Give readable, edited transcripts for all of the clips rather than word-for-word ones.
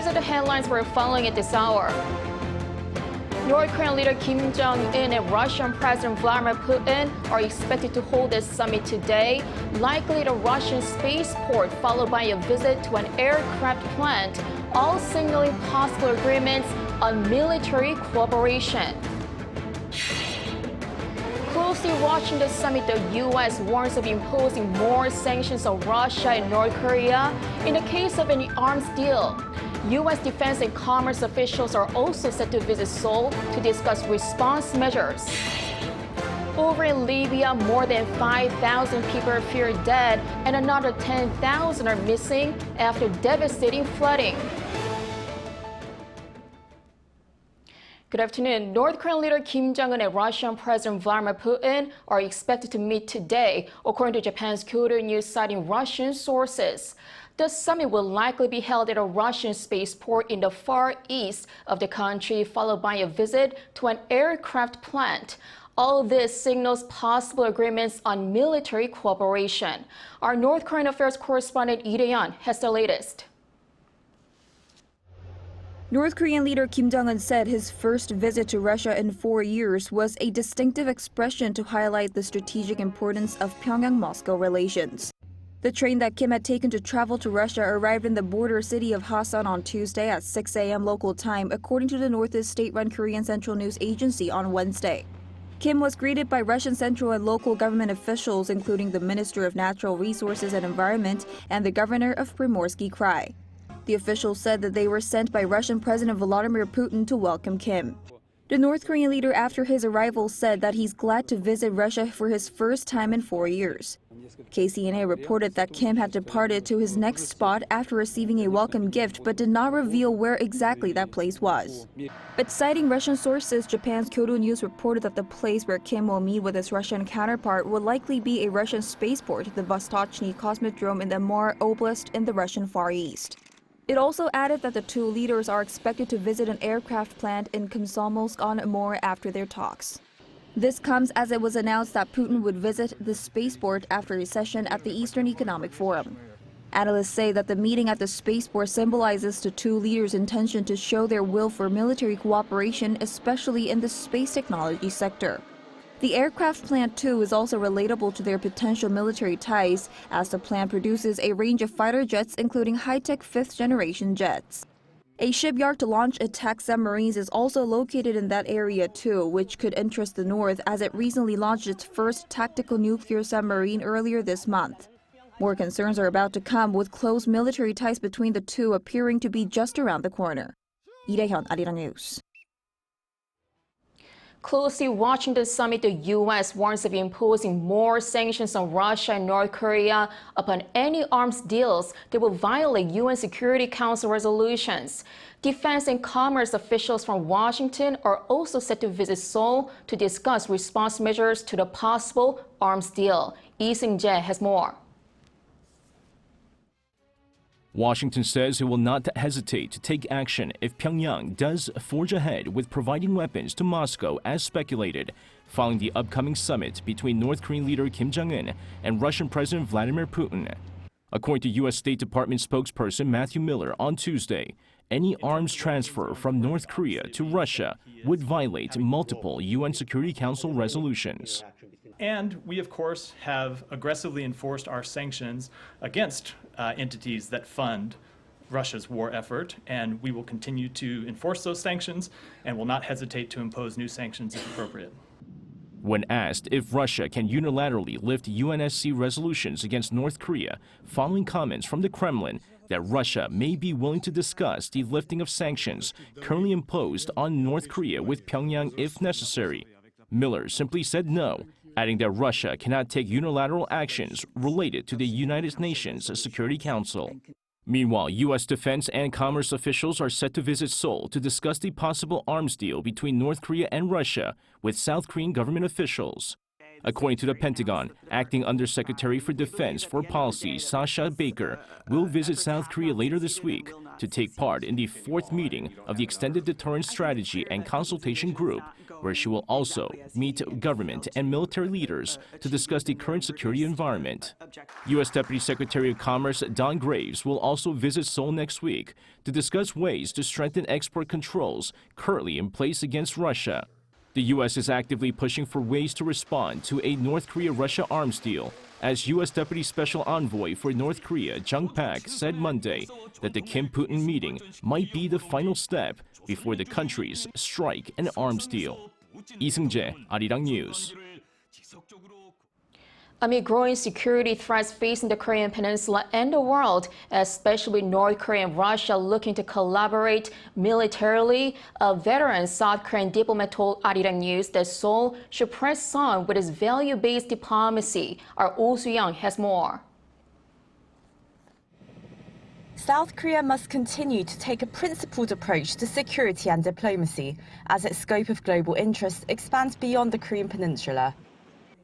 These are the headlines we're following at this hour. North Korean leader Kim Jong-un and Russian President Vladimir Putin are expected to hold a summit today, likely at a Russian spaceport, followed by a visit to an aircraft plant, all signaling possible agreements on military cooperation. Closely watching the summit, the U.S. warns of imposing more sanctions on Russia and North Korea in the case of any arms deal. U.S. defense and commerce officials are also set to visit Seoul to discuss response measures. Over in Libya, more than 5,000 people are feared dead and another 10,000 are missing after devastating flooding. Good afternoon. North Korean leader Kim Jong-un and Russian President Vladimir Putin are expected to meet today, according to Japan's Kyodo News citing Russian sources. The summit will likely be held at a Russian spaceport in the far east of the country, followed by a visit to an aircraft plant. All this signals possible agreements on military cooperation. Our North Korean affairs correspondent Lee Dae-yeon has the latest. North Korean leader Kim Jong-un said his first visit to Russia in 4 years was a distinctive expression to highlight the strategic importance of Pyongyang-Moscow relations. The train that Kim had taken to travel to Russia arrived in the border city of Hasan on Tuesday at 6 a.m. local time, according to the Northeast state-run Korean Central News Agency on Wednesday. Kim was greeted by Russian central and local government officials, including the Minister of Natural Resources and Environment and the governor of Primorsky Krai. The officials said that they were sent by Russian President Vladimir Putin to welcome Kim. The North Korean leader, after his arrival, said that he's glad to visit Russia for his first time in 4 years. KCNA reported that Kim had departed to his next spot after receiving a welcome gift, but did not reveal where exactly that place was. But citing Russian sources, Japan's Kyodo News reported that the place where Kim will meet with his Russian counterpart will likely be a Russian spaceport, the Vostochny Cosmodrome in the Amur Oblast in the Russian Far East. It also added that the two leaders are expected to visit an aircraft plant in Komsomolsk-on-Amur after their talks. This comes as it was announced that Putin would visit the spaceport after a session at the Eastern Economic Forum. Analysts say that the meeting at the spaceport symbolizes the two leaders' intention to show their will for military cooperation, especially in the space technology sector. The aircraft plant, too, is also relatable to their potential military ties, as the plant produces a range of fighter jets, including high-tech fifth-generation jets. A shipyard to launch attack submarines is also located in that area, too, which could interest the North as it recently launched its first tactical nuclear submarine earlier this month. More concerns are about to come, with close military ties between the two appearing to be just around the corner. Lee Dae-yeon, Arirang News. Closely watching the summit, the U.S. warns of imposing more sanctions on Russia and North Korea upon any arms deals that will violate UN Security Council resolutions. Defense and commerce officials from Washington are also set to visit Seoul to discuss response measures to the possible arms deal. Lee Seung-jae has more. Washington says it will not hesitate to take action if Pyongyang does forge ahead with providing weapons to Moscow as speculated, following the upcoming summit between North Korean leader Kim Jong-un and Russian President Vladimir Putin. According to U.S. State Department spokesperson Matthew Miller on Tuesday, any arms transfer from North Korea to Russia would violate multiple UN Security Council resolutions. And we, of course, have aggressively enforced our sanctions against entities that fund Russia's war effort, and we will continue to enforce those sanctions and will not hesitate to impose new sanctions if appropriate. When asked if Russia can unilaterally lift UNSC resolutions against North Korea, following comments from the Kremlin that Russia may be willing to discuss the lifting of sanctions currently imposed on North Korea with Pyongyang if necessary, Miller simply said no, adding that Russia cannot take unilateral actions related to the United Nations Security Council. Meanwhile, U.S. defense and commerce officials are set to visit Seoul to discuss the possible arms deal between North Korea and Russia with South Korean government officials. According to the Pentagon, Acting Undersecretary for Defense for Policy Sasha Baker will visit South Korea later this week to take part in the fourth meeting of the Extended Deterrence Strategy and Consultation Group, where she will also meet government and military leaders to discuss the current security environment. U.S. Deputy Secretary of Commerce Don Graves will also visit Seoul next week to discuss ways to strengthen export controls currently in place against Russia. The U.S. is actively pushing for ways to respond to a North Korea-Russia arms deal, as U.S. Deputy Special Envoy for North Korea Jung Pak said Monday that the Kim-Putin meeting might be the final step before the countries strike an arms deal. Lee Seung-jae, Arirang News. Amid growing security threats facing the Korean Peninsula and the world, especially North Korea and Russia looking to collaborate militarily, a veteran South Korean diplomat told Arirang News that Seoul should press on with its value-based diplomacy. Our Oh Soo-young has more. South Korea must continue to take a principled approach to security and diplomacy as its scope of global interest expands beyond the Korean Peninsula.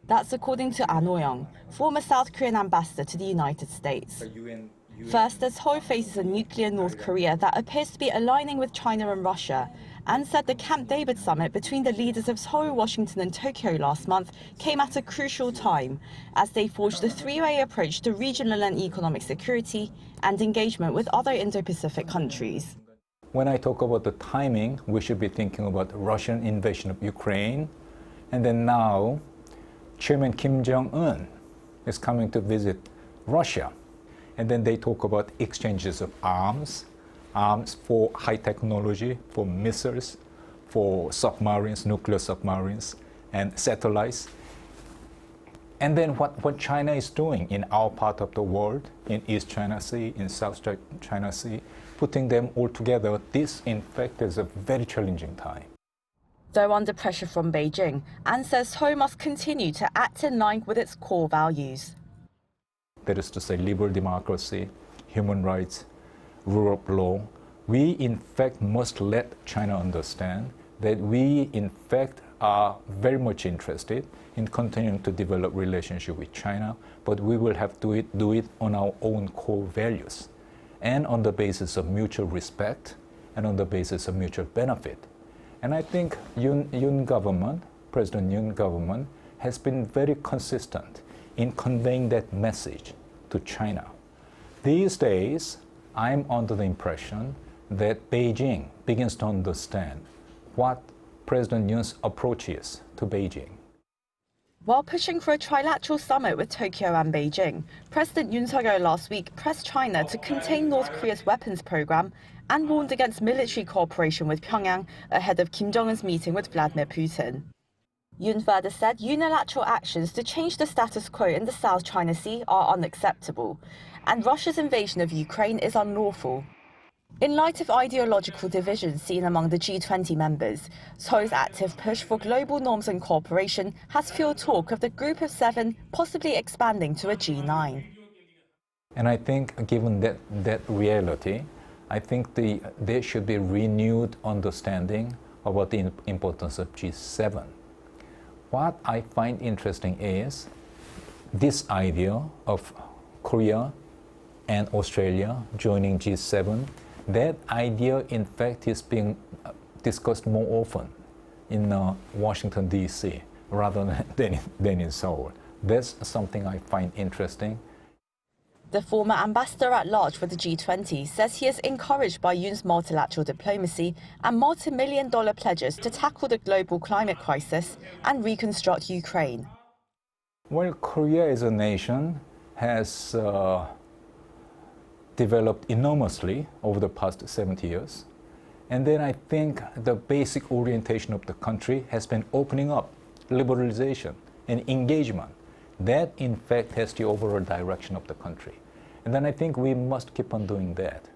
That's according to An Oh-young, former South Korean ambassador to the United States. First, as Seoul faces a nuclear North Korea that appears to be aligning with China and Russia, An said the Camp David summit between the leaders of Seoul, Washington and Tokyo last month came at a crucial time as they forged a three-way approach to regional and economic security and engagement with other Indo-Pacific countries. When I talk about the timing, we should be thinking about Russian invasion of Ukraine, and then now Chairman Kim Jong-un is coming to visit Russia. And then they talk about exchanges of arms for high technology, for missiles, for submarines, nuclear submarines, and satellites. And then what China is doing in our part of the world, in East China Sea, in South China Sea, putting them all together, this in fact is a very challenging time. Though under pressure from Beijing, An says Seoul must continue to act in line with its core values. That is to say, liberal democracy, human rights, rule of law. We in fact must let China understand that we in fact are very much interested in continuing to develop relationship with China, but we will have to do it on our own core values and on the basis of mutual respect and on the basis of mutual benefit. And I think Yoon government, President Yoon government, has been very consistent in conveying that message to China. These days, I'm under the impression that Beijing begins to understand what President Yoon's approach is to Beijing. While pushing for a trilateral summit with Tokyo and Beijing, President Yoon Suk-yeol last week pressed China to contain North Korea's weapons program and warned against military cooperation with Pyongyang ahead of Kim Jong-un's meeting with Vladimir Putin. Yoon further said unilateral actions to change the status quo in the South China Sea are unacceptable, and Russia's invasion of Ukraine is unlawful. In light of ideological divisions seen among the G20 members, Seoul's active push for global norms and cooperation has fueled talk of the Group of Seven possibly expanding to a G9. And I think given that reality, I think there should be renewed understanding about the importance of G7. What I find interesting is this idea of Korea and Australia joining G7. That idea, in fact, is being discussed more often in Washington, D.C., rather than in Seoul. That's something I find interesting. The former ambassador at large for the G20 says he is encouraged by Yoon's multilateral diplomacy and multi-million-dollar pledges to tackle the global climate crisis and reconstruct Ukraine. Well, Korea as a nation has developed enormously over the past 70 years. And then I think the basic orientation of the country has been opening up, liberalization and engagement. That, in fact, has the overall direction of the country. And then I think we must keep on doing that.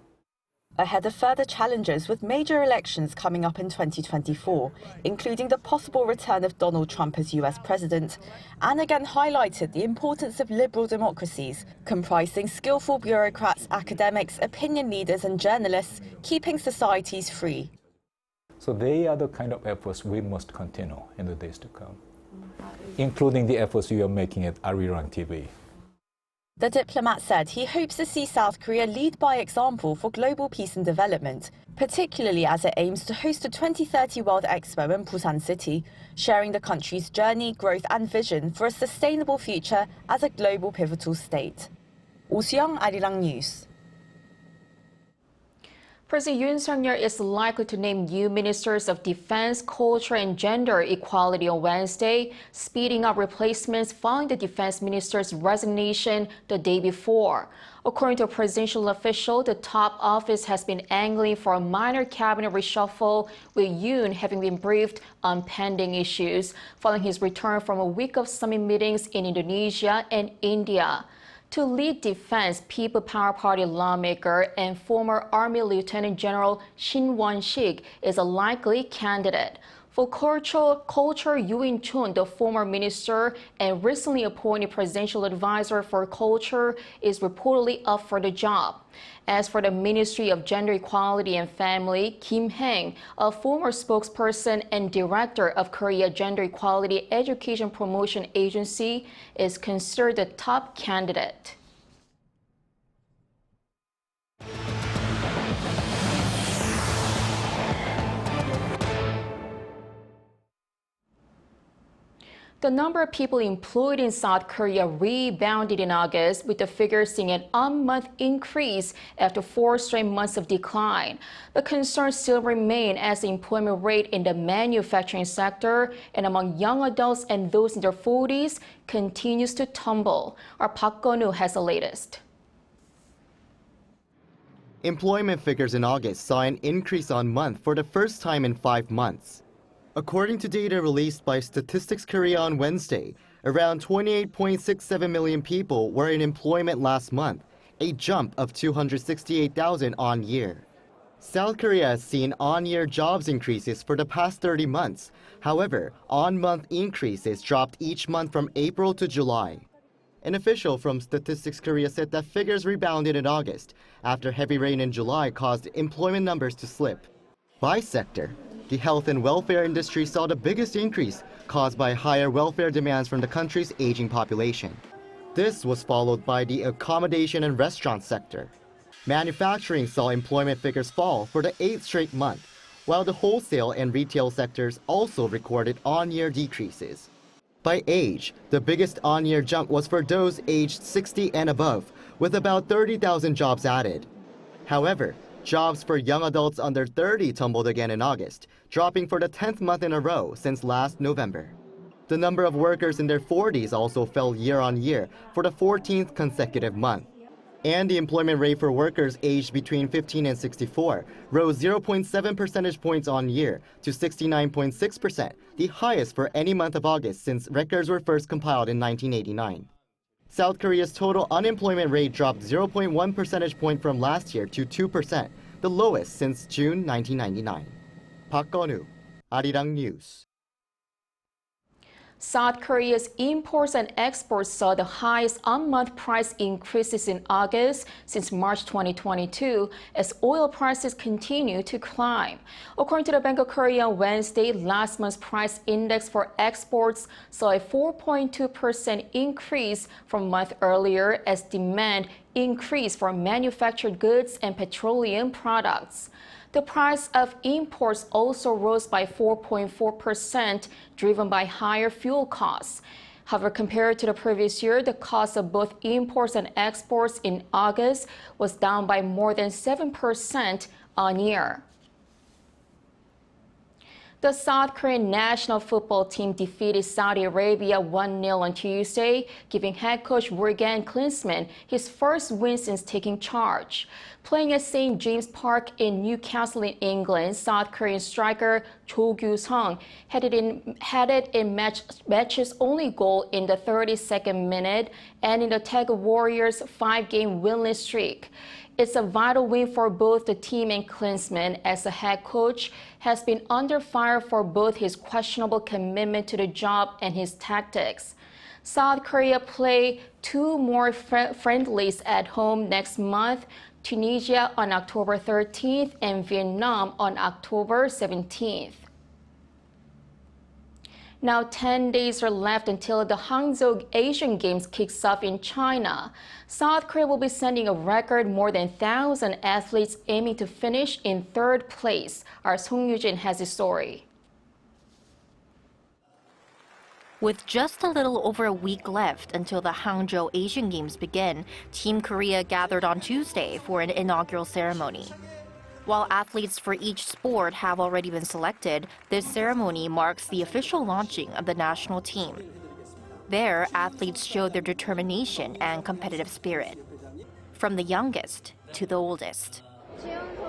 Ahead of further challenges with major elections coming up in 2024, including the possible return of Donald Trump as US president, An again highlighted the importance of liberal democracies, comprising skillful bureaucrats, academics, opinion leaders and journalists, keeping societies free. So they are the kind of efforts we must continue in the days to come. including the efforts you are making at Arirang TV. The diplomat said he hopes to see South Korea lead by example for global peace and development, particularly as it aims to host the 2030 World Expo in Busan City, sharing the country's journey, growth and vision for a sustainable future as a global pivotal state. Oh Soo-young, Arirang News. President Yoon Suk-yeol is likely to name new ministers of defense, culture, and gender equality on Wednesday, speeding up replacements following the defense minister's resignation the day before. According to a presidential official, the top office has been angling for a minor cabinet reshuffle, with Yoon having been briefed on pending issues following his return from a week of summit meetings in Indonesia and India. To lead defense, People Power Party lawmaker and former Army Lieutenant General Shin Won-sik is a likely candidate. For culture, Yoo In-chun, the former minister and recently appointed presidential advisor for culture, is reportedly up for the job. As for the Ministry of Gender Equality and Family, Kim Hang, a former spokesperson and director of Korea Gender Equality Education Promotion Agency, is considered the top candidate. The number of people employed in South Korea rebounded in August, with the figure seeing an on-month increase after 4 straight months of decline. But concerns still remain as the employment rate in the manufacturing sector and among young adults and those in their 40s continues to tumble. Our Park Gun-woo has the latest. Employment figures in August saw an increase on month for the first time in 5 months. According to data released by Statistics Korea on Wednesday, around 28.67 million people were in employment last month, a jump of 268,000 on year. South Korea has seen on-year jobs increases for the past 30 months. However, on-month increases dropped each month from April to July. An official from Statistics Korea said that figures rebounded in August after heavy rain in July caused employment numbers to slip. By sector, the health and welfare industry saw the biggest increase, caused by higher welfare demands from the country's aging population. This was followed by the accommodation and restaurant sector. Manufacturing saw employment figures fall for the 8th straight month, while the wholesale and retail sectors also recorded on-year decreases. By age, the biggest on-year jump was for those aged 60 and above, with about 30,000 jobs added. However, jobs for young adults under 30 tumbled again in August, dropping for the 10th month in a row since last November. The number of workers in their 40s also fell year on year for the 14th consecutive month. And the employment rate for workers aged between 15 and 64 rose 0.7 percentage points on year to 69.6%, the highest for any month of August since records were first compiled in 1989. South Korea's total unemployment rate dropped 0.1 percentage point from last year to 2%, the lowest since June 1999. Park Gun-woo, Arirang News. South Korea's imports and exports saw the highest on-month price increases in August since March 2022 as oil prices continue to climb. According to the Bank of Korea on Wednesday, last month's price index for exports saw a 4.2% increase from a month earlier as demand increased for manufactured goods and petroleum products. The price of imports also rose by 4.4%, driven by higher fuel costs. However, compared to the previous year, the cost of both imports and exports in August was down by more than 7% on year. The South Korean national football team defeated Saudi Arabia 1-0 on Tuesday, giving head coach Klinsmann his first win since taking charge. Playing at St. James Park in Newcastle in England, South Korean striker Cho Kyu-sung headed in match's only goal in the 32nd minute, ending the Tag Warriors' 5-game winless streak. It's a vital win for both the team and Klinsmann, as the head coach has been under fire for both his questionable commitment to the job and his tactics. South Korea play 2 more friendlies at home next month, Tunisia on October 13th and Vietnam on October 17th. Now 10 days are left until the Hangzhou Asian Games kicks off in China. South Korea will be sending a record more than 1,000 athletes aiming to finish in third place. Our Song Yujin has the story. With just a little over a week left until the Hangzhou Asian Games begin, Team Korea gathered on Tuesday for an inaugural ceremony. While athletes for each sport have already been selected, this ceremony marks the official launching of the national team. There, athletes showed their determination and competitive spirit, from the youngest to the oldest.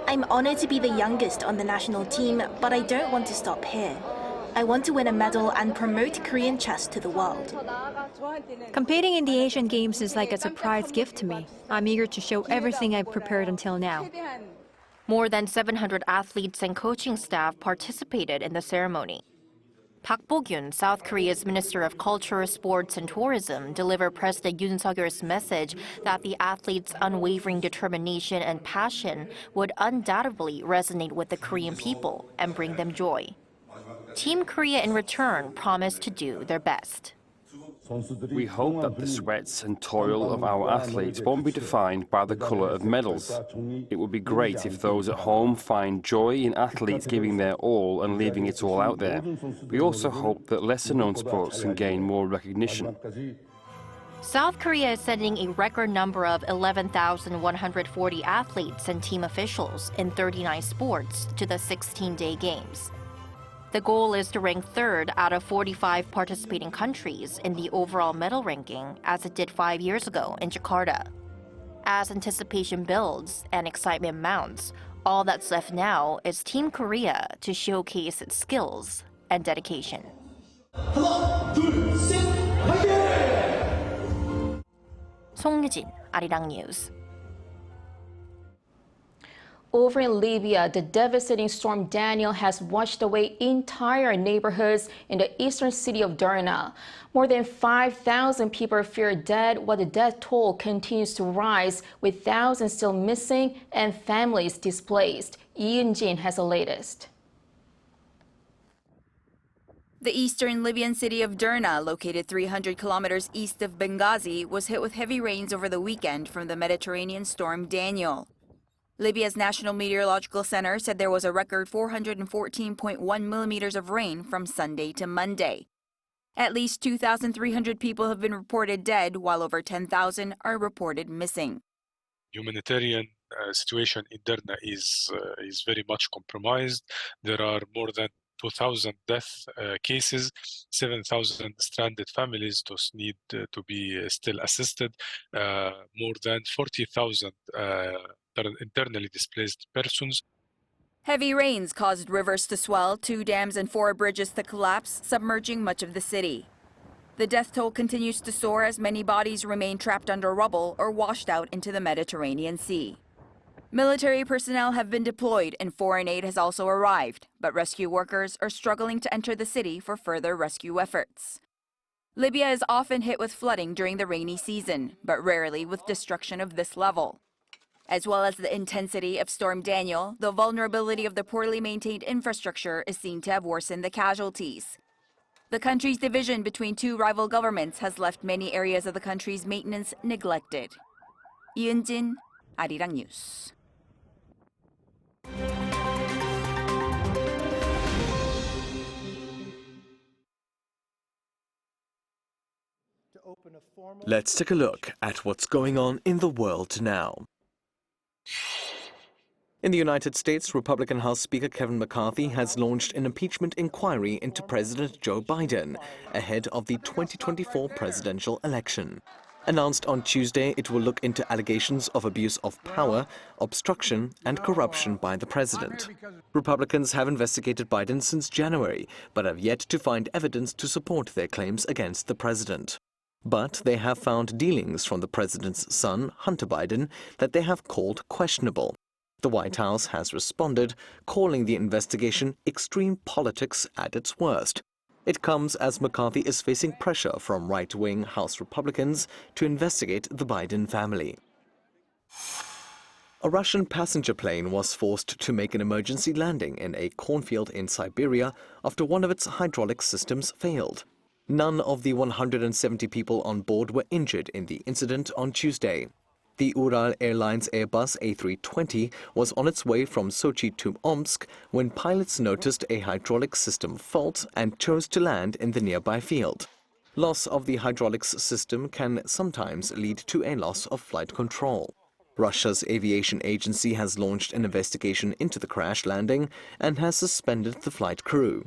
I'm honored to be the youngest on the national team, but I don't want to stop here. I want to win a medal and promote Korean chess to the world. Competing in the Asian Games is like a surprise gift to me. I'm eager to show everything I've prepared until now. More than 700 athletes and coaching staff participated in the ceremony. Park Bo-gyun, South Korea's Minister of Culture, Sports and Tourism, delivered President Yoon Suk-yeol's message that the athletes' unwavering determination and passion would undoubtedly resonate with the Korean people and bring them joy. Team Korea, in return, promised to do their best. We hope that the sweats and toil of our athletes won't be defined by the colour of medals. It would be great if those at home find joy in athletes giving their all and leaving it all out there. We also hope that lesser-known sports can gain more recognition. South Korea is sending a record number of 11,140 athletes and team officials in 39 sports to the 16-day games. The goal is to rank third out of 45 participating countries in the overall medal ranking, as it did 5 years ago in Jakarta. As anticipation builds and excitement mounts, all that's left now is Team Korea to showcase its skills and dedication. 송유진, Arirang News. Over in Libya, the devastating storm Daniel has washed away entire neighborhoods in the eastern city of Derna. More than 5,000 people are feared dead, while the death toll continues to rise, with thousands still missing and families displaced. Yoon has the latest. The eastern Libyan city of Derna, located 300 kilometers east of Benghazi, was hit with heavy rains over the weekend from the Mediterranean storm Daniel. Libya's National Meteorological Center said there was a record 414.1 millimeters of rain from Sunday to Monday. At least 2,300 people have been reported dead, while over 10,000 are reported missing. Humanitarian situation in Derna is very much compromised. There are more than 2,000 death cases, 7,000 stranded families. Those need to be still assisted. More than 40,000 internally displaced persons. Heavy rains caused rivers to swell, 2 dams and 4 bridges to collapse, submerging much of the city. The death toll continues to soar as many bodies remain trapped under rubble or washed out into the Mediterranean Sea. Military personnel have been deployed and foreign aid has also arrived, but rescue workers are struggling to enter the city for further rescue efforts. Libya is often hit with flooding during the rainy season, but rarely with destruction of this level. As well as the intensity of Storm Daniel, the vulnerability of the poorly maintained infrastructure is seen to have worsened the casualties. The country's division between 2 rival governments has left many areas of the country's maintenance neglected. Yoon, Arirang News. Let's take a look at what's going on in the world now. In the United States, Republican House Speaker Kevin McCarthy has launched an impeachment inquiry into President Joe Biden ahead of the 2024 presidential election. Announced on Tuesday, it will look into allegations of abuse of power, obstruction, and corruption by the president. Republicans have investigated Biden since January, but have yet to find evidence to support their claims against the president. But they have found dealings from the president's son, Hunter Biden, that they have called questionable. The White House has responded, calling the investigation extreme politics at its worst. It comes as McCarthy is facing pressure from right-wing House Republicans to investigate the Biden family. A Russian passenger plane was forced to make an emergency landing in a cornfield in Siberia after one of its hydraulic systems failed. None of the 170 people on board were injured in the incident on Tuesday. The Ural Airlines Airbus A320 was on its way from Sochi to Omsk when pilots noticed a hydraulic system fault and chose to land in the nearby field. Loss of the hydraulics system can sometimes lead to a loss of flight control. Russia's aviation agency has launched an investigation into the crash landing and has suspended the flight crew.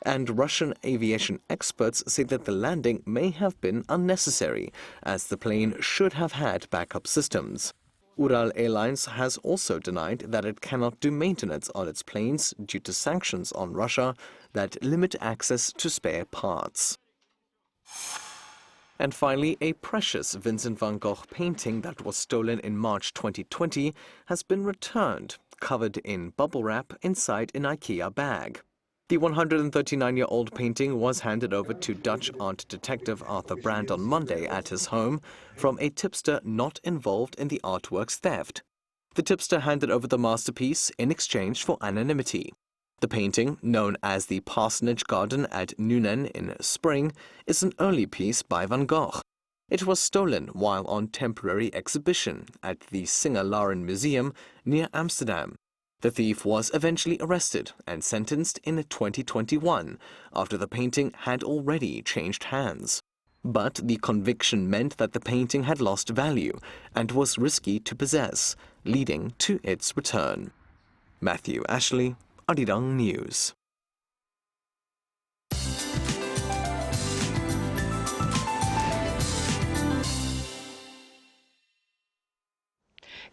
And Russian aviation experts say that the landing may have been unnecessary, as the plane should have had backup systems. Ural Airlines has also denied that it cannot do maintenance on its planes due to sanctions on Russia that limit access to spare parts. And finally, a precious Vincent van Gogh painting that was stolen in March 2020 has been returned, covered in bubble wrap inside an IKEA bag. The 139-year-old painting was handed over to Dutch art detective Arthur Brand on Monday at his home from a tipster not involved in the artwork's theft. The tipster handed over the masterpiece in exchange for anonymity. The painting, known as the Parsonage Garden at Nuenen in Spring, is an early piece by Van Gogh. It was stolen while on temporary exhibition at the Singer-Laren Museum near Amsterdam. The thief was eventually arrested and sentenced in 2021 after the painting had already changed hands. But the conviction meant that the painting had lost value and was risky to possess, leading to its return. Matthew Ashley, Arirang News.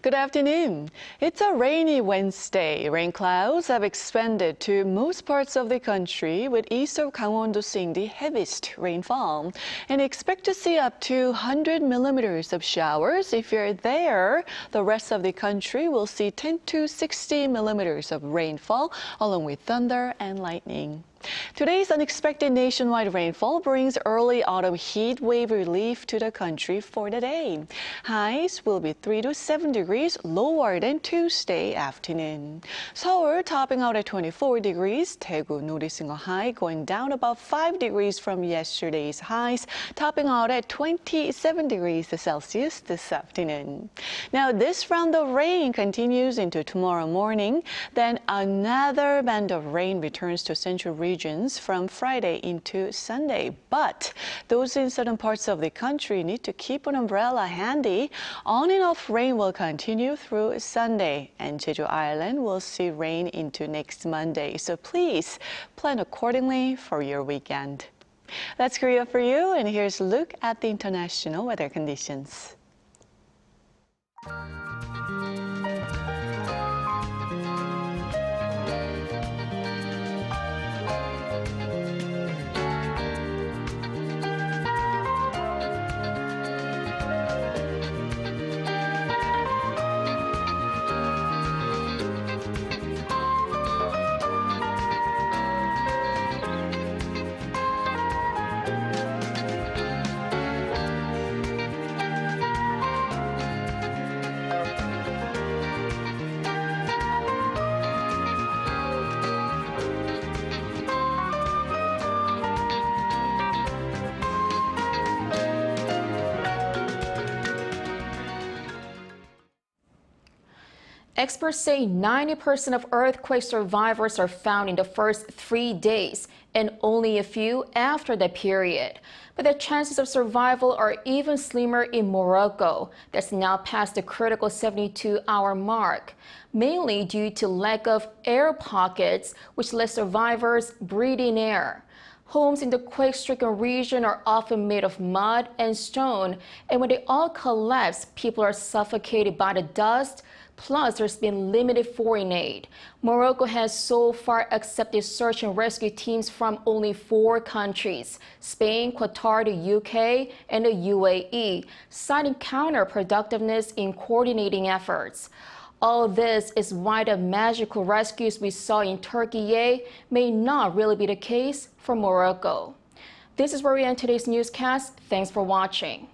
Good afternoon. It's a rainy Wednesday. Rain clouds have expanded to most parts of the country, with east of Gangwon-do seeing the heaviest rainfall. And expect to see up to 100 millimeters of showers. If you're there, the rest of the country will see 10 to 60 millimeters of rainfall, along with thunder and lightning. Today's unexpected nationwide rainfall brings early autumn heat wave relief to the country for the day. Highs will be 3 to 7 degrees lower than Tuesday afternoon. Seoul topping out at 24 degrees. Daegu noticing a high going down about 5 degrees from yesterday's highs, topping out at 27 degrees Celsius this afternoon. Now, this round of rain continues into tomorrow morning. Then another band of rain returns to central regions from Friday into Sunday. But those in certain parts of the country need to keep an umbrella handy. On and off rain will continue through Sunday, and Jeju Island will see rain into next Monday. So please plan accordingly for your weekend. That's Korea for you, and here's a look at the international weather conditions. Experts say 90% of earthquake survivors are found in the first 3 days and only a few after that period. But the chances of survival are even slimmer in Morocco, that's now past the critical 72-hour mark, mainly due to lack of air pockets, which let survivors breathe in air. Homes in the quake-stricken region are often made of mud and stone, and when they all collapse, people are suffocated by the dust. Plus, there's been limited foreign aid. Morocco has so far accepted search and rescue teams from only 4 countries: Spain, Qatar, the UK, and the UAE, citing counterproductiveness in coordinating efforts. All this is why the magical rescues we saw in Turkey may not really be the case for Morocco. This is where we end today's newscast. Thanks for watching.